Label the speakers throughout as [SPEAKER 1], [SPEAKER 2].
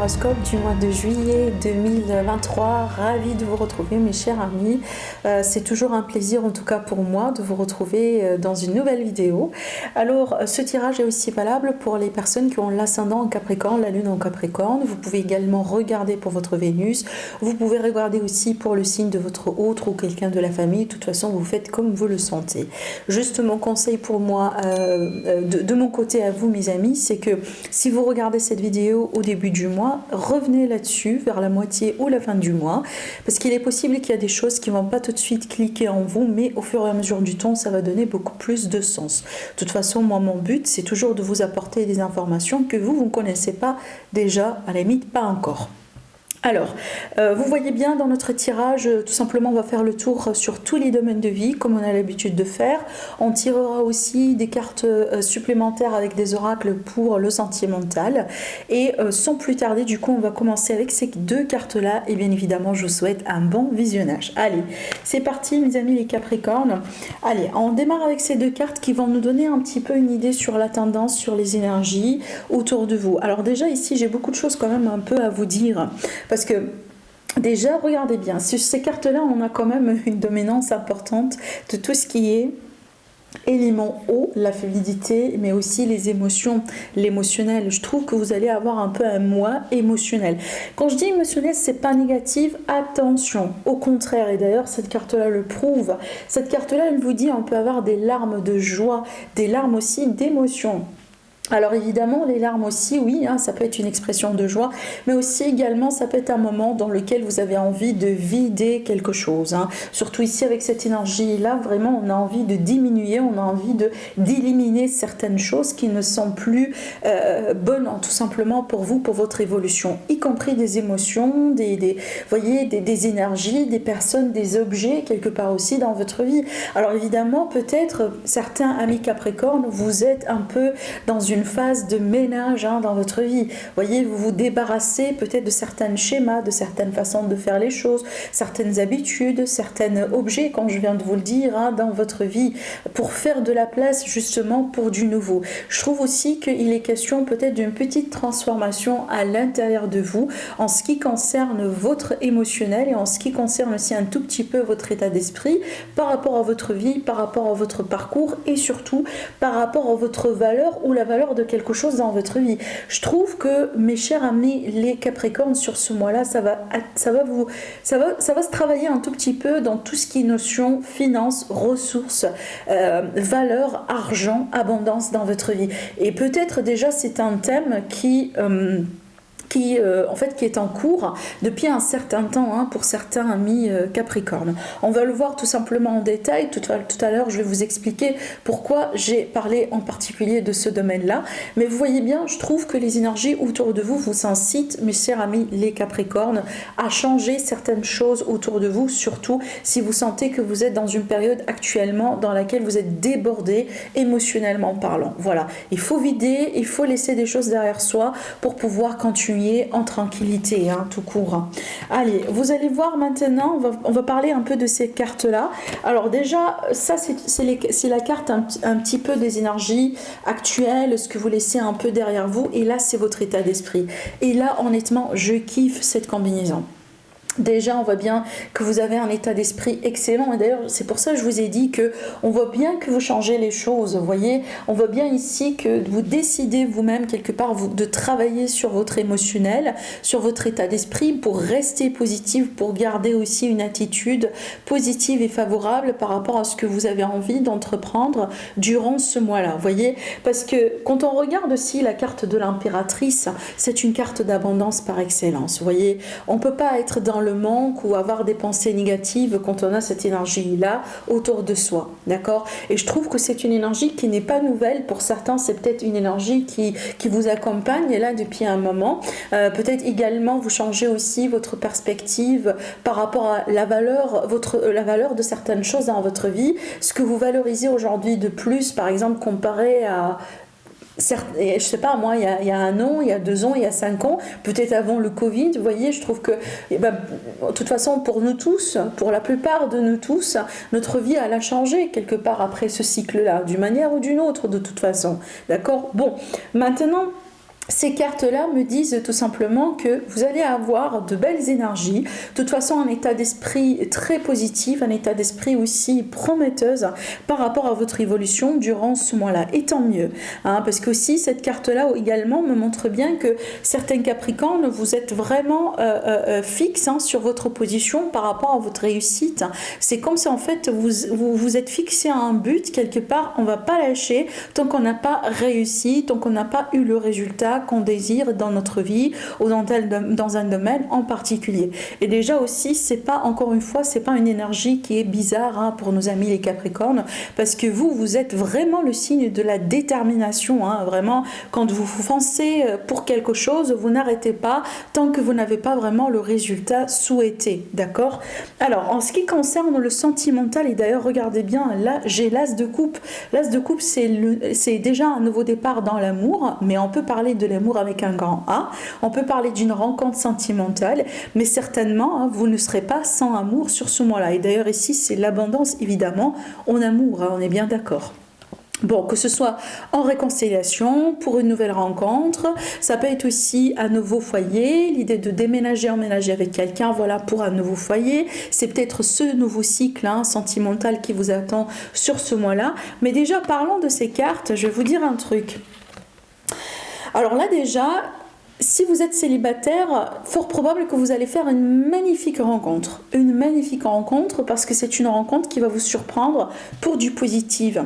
[SPEAKER 1] horoscope du mois de juillet 2023. Ravie de vous retrouver mes chers amis. C'est toujours un plaisir en tout cas pour moi de vous retrouver dans une nouvelle vidéo. Alors ce tirage est aussi valable pour les personnes qui ont l'ascendant en Capricorne, la lune en Capricorne. Vous pouvez également regarder pour votre Vénus. Vous pouvez regarder aussi pour le signe de votre autre ou quelqu'un de la famille. De toute façon vous faites comme vous le sentez. Juste mon conseil pour moi de mon côté à vous mes amis, c'est que si vous regardez cette vidéo au début du mois, revenez là-dessus vers la moitié ou la fin du mois, parce qu'il est possible qu'il y a des choses qui ne vont pas tout de suite cliquer en vous, mais au fur et à mesure du temps, ça va donner beaucoup plus de sens. De toute façon, moi, mon but, c'est toujours de vous apporter des informations que vous ne connaissez pas déjà, à la limite, pas encore. Alors, vous voyez bien dans notre tirage, tout simplement on va faire le tour sur tous les domaines de vie comme on a l'habitude de faire. On tirera aussi des cartes supplémentaires avec des oracles pour le sentimental. Et sans plus tarder, du coup on va commencer avec ces deux cartes là et bien évidemment je vous souhaite un bon visionnage. Allez, c'est parti mes amis les Capricornes. Allez, on démarre avec ces deux cartes qui vont nous donner un petit peu une idée sur la tendance, sur les énergies autour de vous. Alors déjà ici j'ai beaucoup de choses quand même un peu à vous dire. Parce que déjà, regardez bien, sur ces cartes-là, on a quand même une dominance importante de tout ce qui est élément eau, la fluidité, mais aussi les émotions, l'émotionnel. Je trouve que vous allez avoir un peu un moi émotionnel. Quand je dis émotionnel, c'est pas négatif, attention, au contraire, et d'ailleurs cette carte-là le prouve. Cette carte-là, elle vous dit on peut avoir des larmes de joie, des larmes aussi d'émotion. Alors évidemment, les larmes aussi, oui, hein, ça peut être une expression de joie, mais aussi également, ça peut être un moment dans lequel vous avez envie de vider quelque chose. Hein. Surtout ici, avec cette énergie-là, vraiment, on a envie de diminuer, on a envie d'éliminer certaines choses qui ne sont plus bonnes, tout simplement pour vous, pour votre évolution, y compris des émotions, voyez, des énergies, des personnes, des objets, quelque part aussi dans votre vie. Alors évidemment, peut-être, certains amis Capricorne, vous êtes un peu dans une phase de ménage dans votre vie. Vous voyez, vous vous débarrassez peut-être de certains schémas, de certaines façons de faire les choses, certaines habitudes, certains objets, comme je viens de vous le dire, dans votre vie, pour faire de la place justement pour du nouveau. Je trouve aussi qu'il est question peut-être d'une petite transformation à l'intérieur de vous en ce qui concerne votre émotionnel et en ce qui concerne aussi un tout petit peu votre état d'esprit par rapport à votre vie, par rapport à votre parcours et surtout par rapport à votre valeur ou la valeur de quelque chose dans votre vie. Je trouve que mes chers amis les Capricornes sur ce mois-là, ça va se travailler un tout petit peu dans tout ce qui est notion finance, ressources, valeur, argent, abondance dans votre vie. Et peut-être déjà c'est un thème qui est en cours depuis un certain temps pour certains amis Capricorne. On va le voir tout simplement en détail. Tout à l'heure, je vais vous expliquer pourquoi j'ai parlé en particulier de ce domaine-là. Mais vous voyez bien, je trouve que les énergies autour de vous incitent, mes chers amis les Capricornes, à changer certaines choses autour de vous, surtout si vous sentez que vous êtes dans une période actuellement dans laquelle vous êtes débordé émotionnellement parlant. Voilà, il faut vider, il faut laisser des choses derrière soi pour pouvoir continuer en tranquillité, tout court. Allez, vous allez voir maintenant, on va parler un peu de ces cartes-là. Alors déjà, ça c'est la carte un petit peu des énergies actuelles, ce que vous laissez un peu derrière vous, et là c'est votre état d'esprit. Et là, honnêtement, je kiffe cette combinaison. Déjà, on voit bien que vous avez un état d'esprit excellent. Et d'ailleurs, c'est pour ça que je vous ai dit que on voit bien que vous changez les choses. Vous voyez, on voit bien ici que vous décidez vous-même quelque part de travailler sur votre émotionnel, sur votre état d'esprit pour rester positif, pour garder aussi une attitude positive et favorable par rapport à ce que vous avez envie d'entreprendre durant ce mois-là. Vous voyez, parce que quand on regarde aussi la carte de l'impératrice, c'est une carte d'abondance par excellence. Vous voyez, on peut pas être dans le manque ou avoir des pensées négatives quand on a cette énergie-là autour de soi, d'accord? Et je trouve que c'est une énergie qui n'est pas nouvelle. Pour certains, c'est peut-être une énergie qui vous accompagne là depuis un moment. Peut-être également, vous changez aussi votre perspective par rapport à la valeur de certaines choses dans votre vie. Ce que vous valorisez aujourd'hui de plus, par exemple, comparé à je sais pas moi, il y a 1 an, il y a 2 ans, il y a 5 ans, peut-être avant le Covid, vous voyez, je trouve que de toute façon pour nous tous, pour la plupart de nous tous, notre vie elle a changé quelque part après ce cycle-là, d'une manière ou d'une autre de toute façon, d'accord? Bon, maintenant Ces cartes-là me disent tout simplement que vous allez avoir de belles énergies, de toute façon un état d'esprit très positif, un état d'esprit aussi prometteuse par rapport à votre évolution durant ce mois-là. Et tant mieux, hein, parce que aussi cette carte-là également me montre bien que certains Capricornes, vous êtes vraiment fixe hein, sur votre position par rapport à votre réussite. C'est comme si en fait vous êtes fixé à un but quelque part, on ne va pas lâcher tant qu'on n'a pas réussi, tant qu'on n'a pas eu le résultat qu'on désire dans notre vie ou dans un domaine en particulier. Et déjà aussi, c'est pas, encore une fois, c'est pas une énergie qui est bizarre hein, pour nos amis les Capricornes, parce que vous êtes vraiment le signe de la détermination. Hein, vraiment, quand vous foncez pour quelque chose, vous n'arrêtez pas tant que vous n'avez pas vraiment le résultat souhaité. D'accord? Alors, en ce qui concerne le sentimental, et d'ailleurs, regardez bien, là, j'ai l'as de coupe. L'as de coupe, c'est déjà un nouveau départ dans l'amour, mais on peut parler de l'amour avec un grand A, on peut parler d'une rencontre sentimentale, mais certainement hein, vous ne serez pas sans amour sur ce mois-là. Et d'ailleurs ici c'est l'abondance évidemment en amour, hein, on est bien d'accord. Bon, que ce soit en réconciliation, pour une nouvelle rencontre, ça peut être aussi un nouveau foyer, l'idée de déménager, emménager avec quelqu'un, voilà, pour un nouveau foyer. C'est peut-être ce nouveau cycle hein, sentimental qui vous attend sur ce mois-là. Mais déjà, parlons de ces cartes, je vais vous dire un truc. Alors là déjà, si vous êtes célibataire, fort probable que vous allez faire une magnifique rencontre. Une magnifique rencontre parce que c'est une rencontre qui va vous surprendre pour du positif.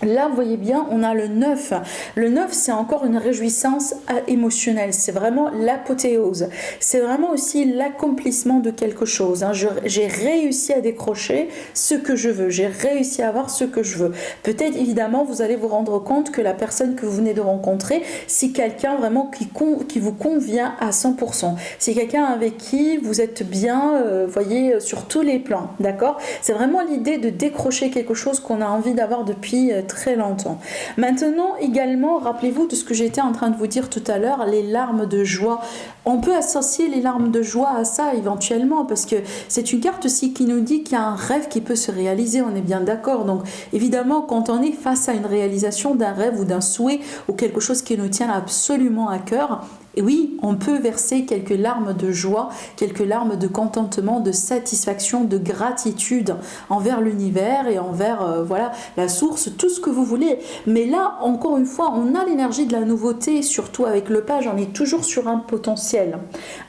[SPEAKER 1] Là, vous voyez bien, on a le 9. Le 9, c'est encore une réjouissance émotionnelle. C'est vraiment l'apothéose. C'est vraiment aussi l'accomplissement de quelque chose. Hein. J'ai réussi à décrocher ce que je veux. J'ai réussi à avoir ce que je veux. Peut-être, évidemment, vous allez vous rendre compte que la personne que vous venez de rencontrer, c'est quelqu'un vraiment qui vous convient à 100%. C'est quelqu'un avec qui vous êtes bien, voyez, sur tous les plans. D'accord? C'est vraiment l'idée de décrocher quelque chose qu'on a envie d'avoir depuis très longtemps. Maintenant également, rappelez-vous de ce que j'étais en train de vous dire tout à l'heure, les larmes de joie. On peut associer les larmes de joie à ça éventuellement parce que c'est une carte aussi qui nous dit qu'il y a un rêve qui peut se réaliser, on est bien d'accord. Donc évidemment, quand on est face à une réalisation d'un rêve ou d'un souhait ou quelque chose qui nous tient absolument à cœur, et oui, on peut verser quelques larmes de joie, quelques larmes de contentement, de satisfaction, de gratitude envers l'univers et envers voilà, la source, tout ce que vous voulez. Mais là, encore une fois, on a l'énergie de la nouveauté, surtout avec le page, on est toujours sur un potentiel.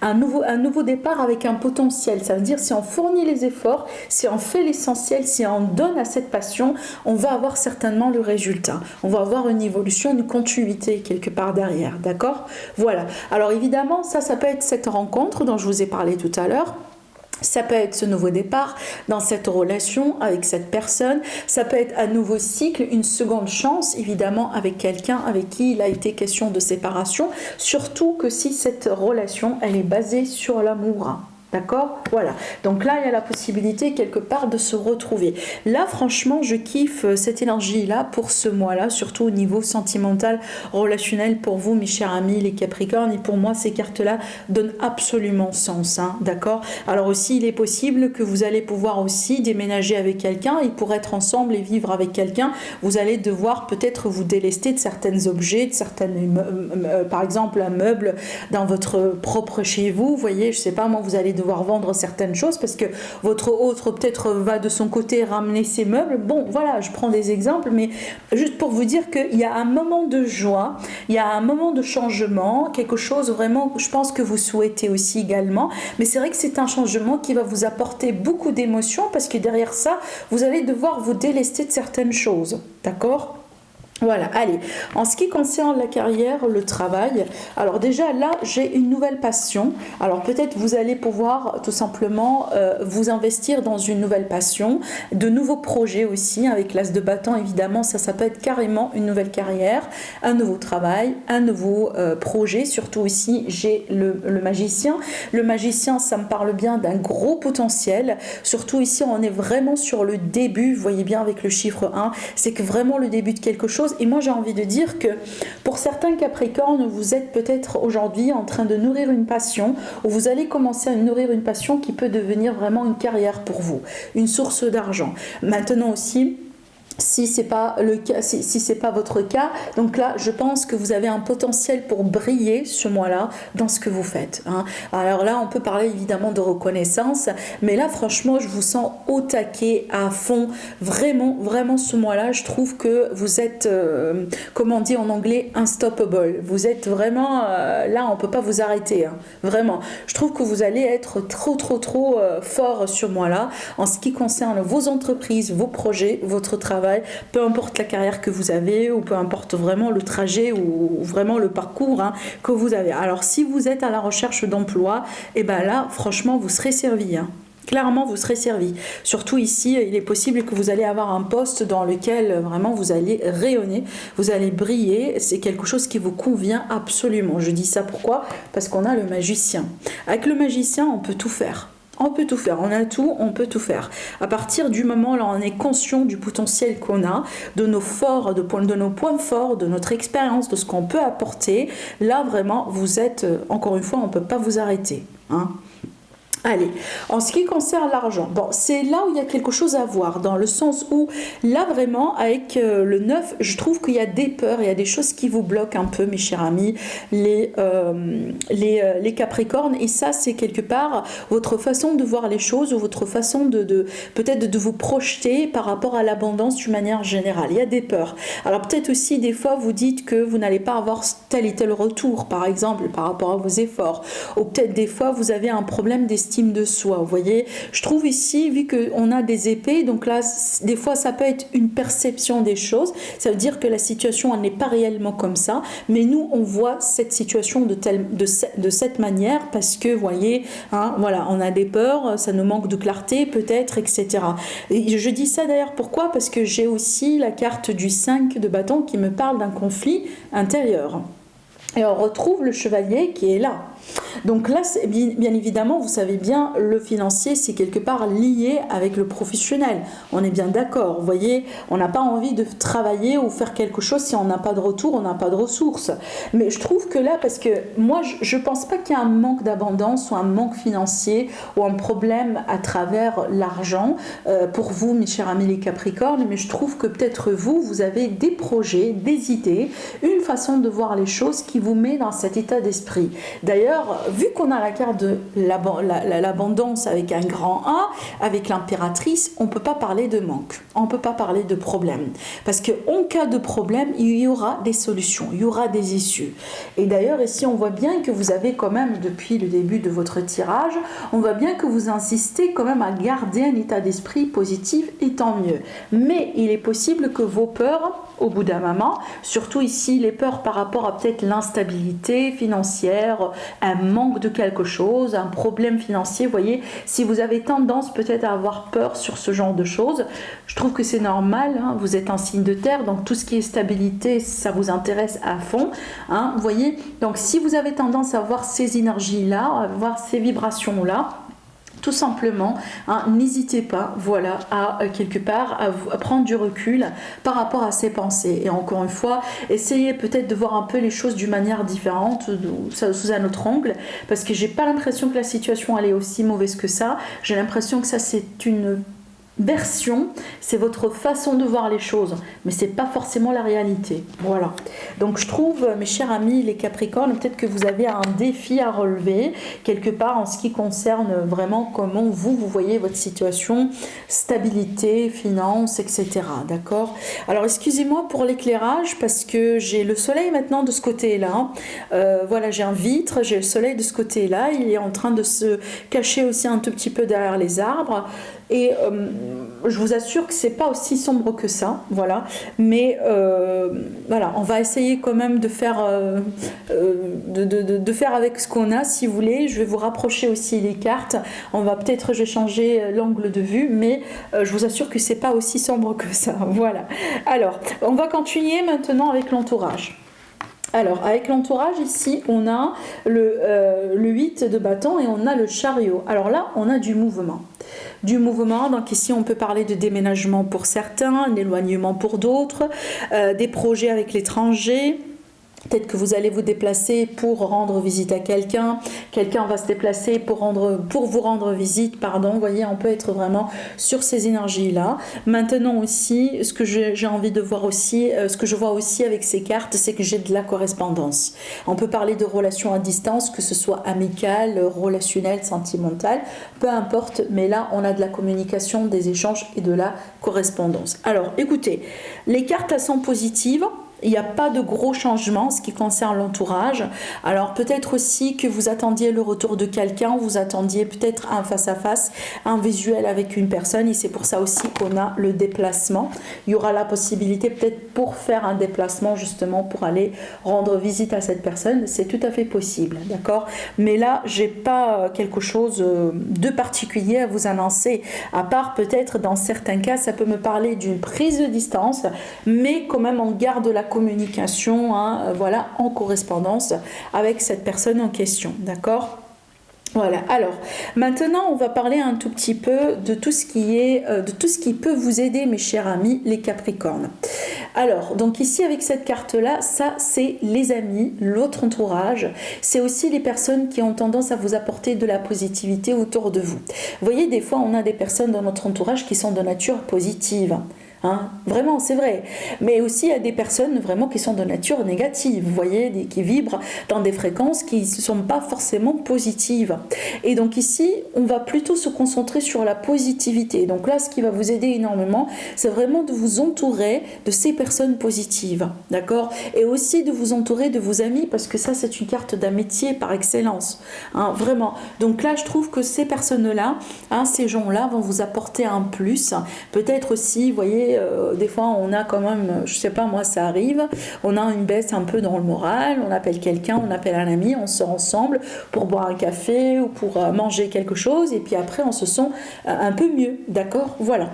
[SPEAKER 1] Un nouveau départ avec un potentiel, ça veut dire si on fournit les efforts, si on fait l'essentiel, si on donne à cette passion, on va avoir certainement le résultat. On va avoir une évolution, une continuité quelque part derrière, d'accord? Voilà. Alors évidemment, ça peut être cette rencontre dont je vous ai parlé tout à l'heure. Ça peut être ce nouveau départ dans cette relation avec cette personne. Ça peut être un nouveau cycle, une seconde chance, évidemment, avec quelqu'un avec qui il a été question de séparation. Surtout que si cette relation, elle est basée sur l'amour. D'accord? Voilà. Donc là, il y a la possibilité quelque part de se retrouver. Là, franchement, je kiffe cette énergie-là pour ce mois-là, surtout au niveau sentimental, relationnel pour vous, mes chers amis, les Capricornes. Et pour moi, ces cartes-là donnent absolument sens. Hein, d'accord? Alors aussi, il est possible que vous allez pouvoir aussi déménager avec quelqu'un et pour être ensemble et vivre avec quelqu'un, vous allez devoir peut-être vous délester de certains objets, de certaines, par exemple, un meuble dans votre propre chez vous. Vous voyez, je sais pas, moi, vous allez devoir vendre certaines choses parce que votre autre peut-être va de son côté ramener ses meubles. Bon, voilà, je prends des exemples, mais juste pour vous dire qu'il y a un moment de joie, il y a un moment de changement, quelque chose vraiment, je pense que vous souhaitez aussi également, mais c'est vrai que c'est un changement qui va vous apporter beaucoup d'émotions parce que derrière ça, vous allez devoir vous délester de certaines choses, d'accord ? Voilà, allez, en ce qui concerne la carrière, le travail, alors déjà là j'ai une nouvelle passion, alors peut-être vous allez pouvoir tout simplement vous investir dans une nouvelle passion, de nouveaux projets aussi, avec l'as de bâton évidemment, ça peut être carrément une nouvelle carrière, un nouveau travail, un nouveau projet, surtout ici j'ai le magicien, ça me parle bien d'un gros potentiel, surtout ici on est vraiment sur le début, vous voyez bien avec le chiffre 1, c'est que vraiment le début de quelque chose. Et moi j'ai envie de dire que pour certains Capricornes, vous êtes peut-être aujourd'hui en train de nourrir une passion, ou vous allez commencer à nourrir une passion qui peut devenir vraiment une carrière pour vous, une source d'argent. Maintenant aussi, Si c'est pas le cas, si c'est pas votre cas, donc là, je pense que vous avez un potentiel pour briller ce mois-là dans ce que vous faites, hein. Alors là, on peut parler évidemment de reconnaissance, mais là, franchement, je vous sens au taquet, à fond, vraiment, vraiment ce mois-là, je trouve que vous êtes, comment on dit en anglais, unstoppable. Vous êtes vraiment, là, on peut pas vous arrêter, hein. Vraiment. Je trouve que vous allez être trop fort ce mois-là en ce qui concerne vos entreprises, vos projets, votre travail. Peu importe la carrière que vous avez ou peu importe vraiment le trajet ou vraiment le parcours, hein, que vous avez. Alors si vous êtes à la recherche d'emploi, et ben là franchement vous serez servi, hein. Clairement, vous serez servi. Surtout ici, il est possible que vous allez avoir un poste dans lequel vraiment vous allez rayonner, vous allez briller. C'est quelque chose qui vous convient absolument. Je dis ça pourquoi? Parce qu'on a le magicien. Avec le magicien, on peut tout faire. On peut tout faire, on a tout, on peut tout faire. À partir du moment où on est conscient du potentiel qu'on a, de nos forts, de nos points forts, de notre expérience, de ce qu'on peut apporter, là vraiment, vous êtes, encore une fois, on ne peut pas vous arrêter, hein. Allez, en ce qui concerne l'argent, bon, c'est là où il y a quelque chose à voir, dans le sens où, là vraiment, avec le 9, je trouve qu'il y a des peurs, il y a des choses qui vous bloquent un peu, mes chers amis, les Capricornes, et ça, c'est quelque part votre façon de voir les choses, ou votre façon peut-être de vous projeter par rapport à l'abondance d'une manière générale. Il y a des peurs. Alors peut-être aussi, des fois, vous dites que vous n'allez pas avoir tel et tel retour, par exemple, par rapport à vos efforts, ou peut-être des fois, vous avez un problème d'estime de soi, vous voyez. Je trouve ici, vu qu'on a des épées, donc là, des fois, ça peut être une perception des choses. Ça veut dire que la situation, elle n'est pas réellement comme ça, mais nous, on voit cette situation de cette manière parce que, vous voyez, hein, voilà, on a des peurs, ça nous manque de clarté, peut-être, etc. Et je dis ça d'ailleurs, pourquoi? Parce que j'ai aussi la carte du 5 de bâton qui me parle d'un conflit intérieur. Et on retrouve le chevalier qui est là. Donc là, bien évidemment, vous savez bien, le financier, c'est quelque part lié avec le professionnel. On est bien d'accord, vous voyez, on n'a pas envie de travailler ou faire quelque chose si on n'a pas de retour, on n'a pas de ressources. Mais je trouve que là, parce que moi, je ne pense pas qu'il y a un manque d'abondance ou un manque financier ou un problème à travers l'argent pour vous, mes chers amis les Capricornes, mais je trouve que peut-être vous avez des projets, des idées, une façon de voir les choses qui vous met dans cet état d'esprit. D'ailleurs, vu qu'on a la carte de l'abondance avec un grand A, avec l'impératrice, on ne peut pas parler de manque, on ne peut pas parler de problème. Parce qu'en cas de problème, il y aura des solutions, il y aura des issues. Et d'ailleurs, ici, on voit bien que vous avez quand même, depuis le début de votre tirage, on voit bien que vous insistez quand même à garder un état d'esprit positif, et tant mieux. Mais il est possible que vos peurs, au bout d'un moment, surtout ici, les peurs par rapport à peut-être l'instabilité financière, un manque de quelque chose, un problème financier, vous voyez, si vous avez tendance peut-être à avoir peur sur ce genre de choses, je trouve que c'est normal, hein, vous êtes un signe de terre, donc tout ce qui est stabilité, ça vous intéresse à fond, hein, vous voyez, donc si vous avez tendance à avoir ces énergies-là, à avoir ces vibrations-là, tout simplement, hein, n'hésitez pas, voilà, à quelque part à prendre du recul par rapport à ces pensées. Et encore une fois, essayez peut-être de voir un peu les choses d'une manière différente, sous un autre angle, parce que j'ai pas l'impression que la situation elle est aussi mauvaise que ça. J'ai l'impression que ça c'est une version, c'est votre façon de voir les choses, mais c'est pas forcément la réalité. Voilà. Donc je trouve, mes chers amis les Capricornes, peut-être que vous avez un défi à relever quelque part en ce qui concerne vraiment comment vous voyez votre situation, stabilité, finances, etc. D'accord? Alors excusez-moi pour l'éclairage parce que j'ai le soleil maintenant de ce côté-là. Voilà, j'ai un vitre, j'ai le soleil de ce côté-là. Il est en train de se cacher aussi un tout petit peu derrière les arbres. Et je vous assure que c'est pas aussi sombre que ça, voilà. Mais voilà, on va essayer quand même de faire, de faire avec ce qu'on a, si vous voulez. Je vais vous rapprocher aussi les cartes. On va peut-être changer l'angle de vue, mais je vous assure que c'est pas aussi sombre que ça, voilà. Alors, on va continuer maintenant avec l'entourage. Alors, avec l'entourage, ici, on a le 8 de bâton et on a le chariot. Alors là, on a du mouvement. Du mouvement, donc ici, on peut parler de déménagement pour certains, d'éloignement pour d'autres, des projets avec l'étranger. Peut-être que vous allez vous déplacer pour rendre visite à quelqu'un, quelqu'un va se déplacer pour vous rendre visite, pardon. Vous voyez, on peut être vraiment sur ces énergies-là. Maintenant aussi, ce que j'ai envie de voir aussi, ce que je vois aussi avec ces cartes, c'est que j'ai de la correspondance. On peut parler de relations à distance, que ce soit amicale, relationnelle, sentimentale, peu importe, mais là, on a de la communication, des échanges et de la correspondance. Alors, écoutez, les cartes, elles sont positives. Il n'y a pas de gros changements en ce qui concerne l'entourage. Alors peut-être aussi que vous attendiez le retour de quelqu'un, vous attendiez peut-être un face-à-face, un visuel avec une personne, et c'est pour ça aussi qu'on a le déplacement. Il y aura la possibilité peut-être pour faire un déplacement justement pour aller rendre visite à cette personne, c'est tout à fait possible, d'accord? Mais là, j'ai pas quelque chose de particulier à vous annoncer, à part peut-être dans certains cas, ça peut me parler d'une prise de distance, mais quand même on garde la communication, voilà, en correspondance avec cette personne en question, d'accord? Voilà, alors maintenant on va parler un tout petit peu de tout ce qui peut vous aider, mes chers amis les Capricornes. Alors, donc ici avec cette carte-là, ça c'est les amis, l'autre entourage, c'est aussi les personnes qui ont tendance à vous apporter de la positivité autour de vous. Vous voyez, des fois on a des personnes dans notre entourage qui sont de nature positive. Vraiment, c'est vrai. Mais aussi, il y a des personnes vraiment qui sont de nature négative, vous voyez, qui vibrent dans des fréquences qui ne sont pas forcément positives. Et donc ici, on va plutôt se concentrer sur la positivité. Donc là, ce qui va vous aider énormément, c'est vraiment de vous entourer de ces personnes positives, d'accord? Et aussi de vous entourer de vos amis, parce que ça, c'est une carte d'amitié par excellence, vraiment. Donc là, je trouve que ces personnes-là, ces gens-là vont vous apporter un plus. Peut-être aussi, vous voyez, des fois on a quand même, je sais pas moi, ça arrive, on a une baisse un peu dans le moral, on appelle quelqu'un, on appelle un ami, on sort ensemble pour boire un café ou pour manger quelque chose, et puis après on se sent un peu mieux, d'accord? Voilà.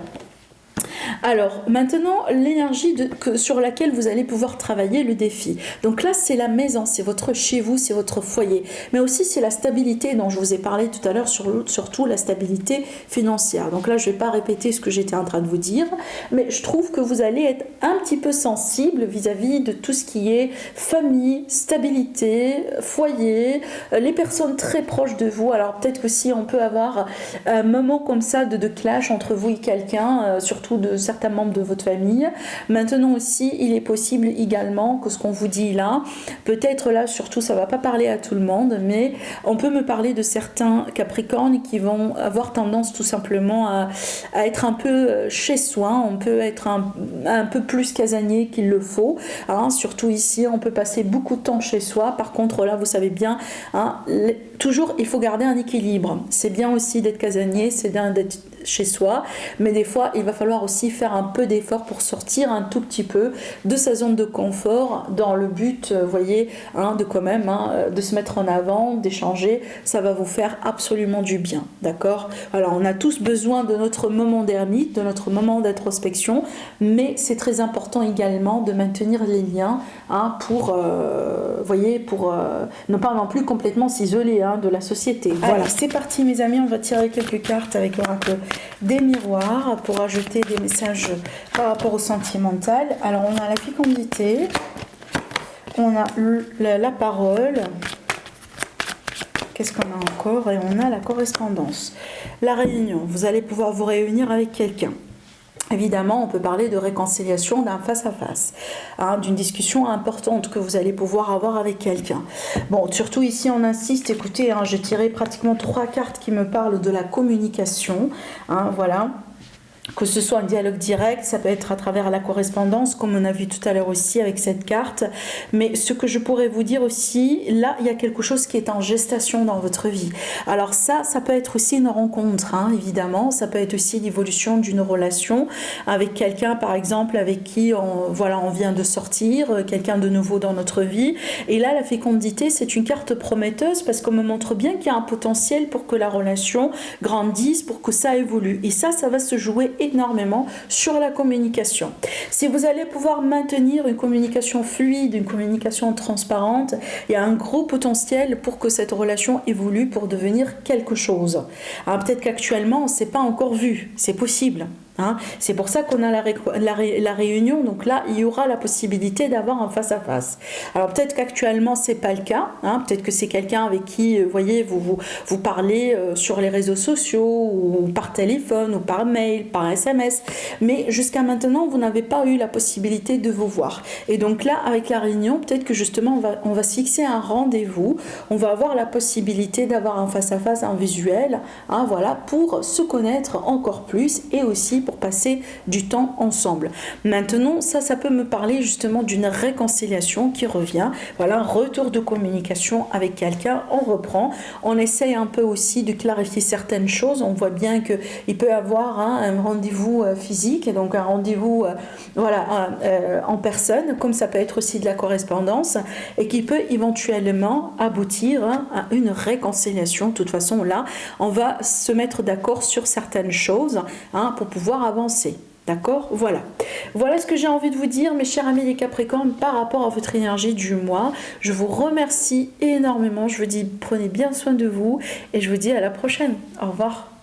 [SPEAKER 1] Alors maintenant, l'énergie sur laquelle vous allez pouvoir travailler le défi. Donc là, c'est la maison, c'est votre chez vous, c'est votre foyer. Mais aussi, c'est la stabilité dont je vous ai parlé tout à l'heure, surtout la stabilité financière. Donc là, je ne vais pas répéter ce que j'étais en train de vous dire, mais je trouve que vous allez être un petit peu sensible vis-à-vis de tout ce qui est famille, stabilité, foyer, les personnes très proches de vous. Alors peut-être que si on peut avoir un moment comme ça de clash entre vous et quelqu'un, surtout de certains membres de votre famille. Maintenant aussi, il est possible également que ce qu'on vous dit là, peut-être là surtout, ça ne va pas parler à tout le monde, mais on peut me parler de certains Capricornes qui vont avoir tendance tout simplement à être un peu chez soi, on peut être un peu plus casanier qu'il le faut, surtout ici, on peut passer beaucoup de temps chez soi. Par contre là, vous savez bien, toujours il faut garder un équilibre. C'est bien aussi d'être casanier, c'est bien d'être chez soi, mais des fois il va falloir aussi faire un peu d'effort pour sortir un tout petit peu de sa zone de confort dans le but, vous voyez, de quand même de se mettre en avant, d'échanger. Ça va vous faire absolument du bien, d'accord? Alors on a tous besoin de notre moment d'ermite, de notre moment d'introspection, mais c'est très important également de maintenir les liens pour, voyez, pour ne pas non plus complètement s'isoler de la société. Voilà, c'est parti mes amis, on va tirer quelques cartes avec l'oracle des miroirs pour ajouter des messages par rapport au sentimental. Alors on a la fécondité, on a la parole, qu'est-ce qu'on a encore, et on a la correspondance. La réunion, vous allez pouvoir vous réunir avec quelqu'un. Évidemment, on peut parler de réconciliation d'un face-à-face, d'une discussion importante que vous allez pouvoir avoir avec quelqu'un. Bon, surtout ici, on insiste, écoutez, j'ai tiré pratiquement 3 cartes qui me parlent de la communication, voilà. Que ce soit un dialogue direct, ça peut être à travers la correspondance, comme on a vu tout à l'heure aussi avec cette carte. Mais ce que je pourrais vous dire aussi, là, il y a quelque chose qui est en gestation dans votre vie. Alors ça peut être aussi une rencontre, évidemment. Ça peut être aussi l'évolution d'une relation avec quelqu'un, par exemple, avec qui on vient de sortir, quelqu'un de nouveau dans notre vie. Et là, la fécondité, c'est une carte prometteuse parce qu'on me montre bien qu'il y a un potentiel pour que la relation grandisse, pour que ça évolue. Et ça va se jouer énormément sur la communication. Si vous allez pouvoir maintenir une communication fluide, une communication transparente, il y a un gros potentiel pour que cette relation évolue pour devenir quelque chose. Alors peut-être qu'actuellement on ne s'est pas encore vu, c'est possible. Hein. C'est pour ça qu'on a la réunion, donc là il y aura la possibilité d'avoir un face-à-face. Alors peut-être qu'actuellement c'est pas le cas, hein. Peut-être que c'est quelqu'un avec qui, vous voyez, vous parlez sur les réseaux sociaux, ou par téléphone, ou par mail, par SMS, mais jusqu'à maintenant vous n'avez pas eu la possibilité de vous voir. Et donc là, avec la réunion, peut-être que justement on va se fixer un rendez-vous, on va avoir la possibilité d'avoir un face-à-face, un visuel, hein, voilà, pour se connaître encore plus, et aussi pour passer du temps ensemble. Maintenant, ça peut me parler justement d'une réconciliation qui revient, voilà, un retour de communication avec quelqu'un, on reprend, on essaye un peu aussi de clarifier certaines choses, on voit bien qu'il peut y avoir un rendez-vous physique, donc un rendez-vous voilà, en personne, comme ça peut être aussi de la correspondance, et qui peut éventuellement aboutir à une réconciliation. De toute façon, là, on va se mettre d'accord sur certaines choses, hein, pour pouvoir avancer. D'accord? Voilà. Voilà ce que j'ai envie de vous dire, mes chers amis les Capricornes, par rapport à votre énergie du mois. Je vous remercie énormément. Je vous dis, prenez bien soin de vous et je vous dis à la prochaine. Au revoir.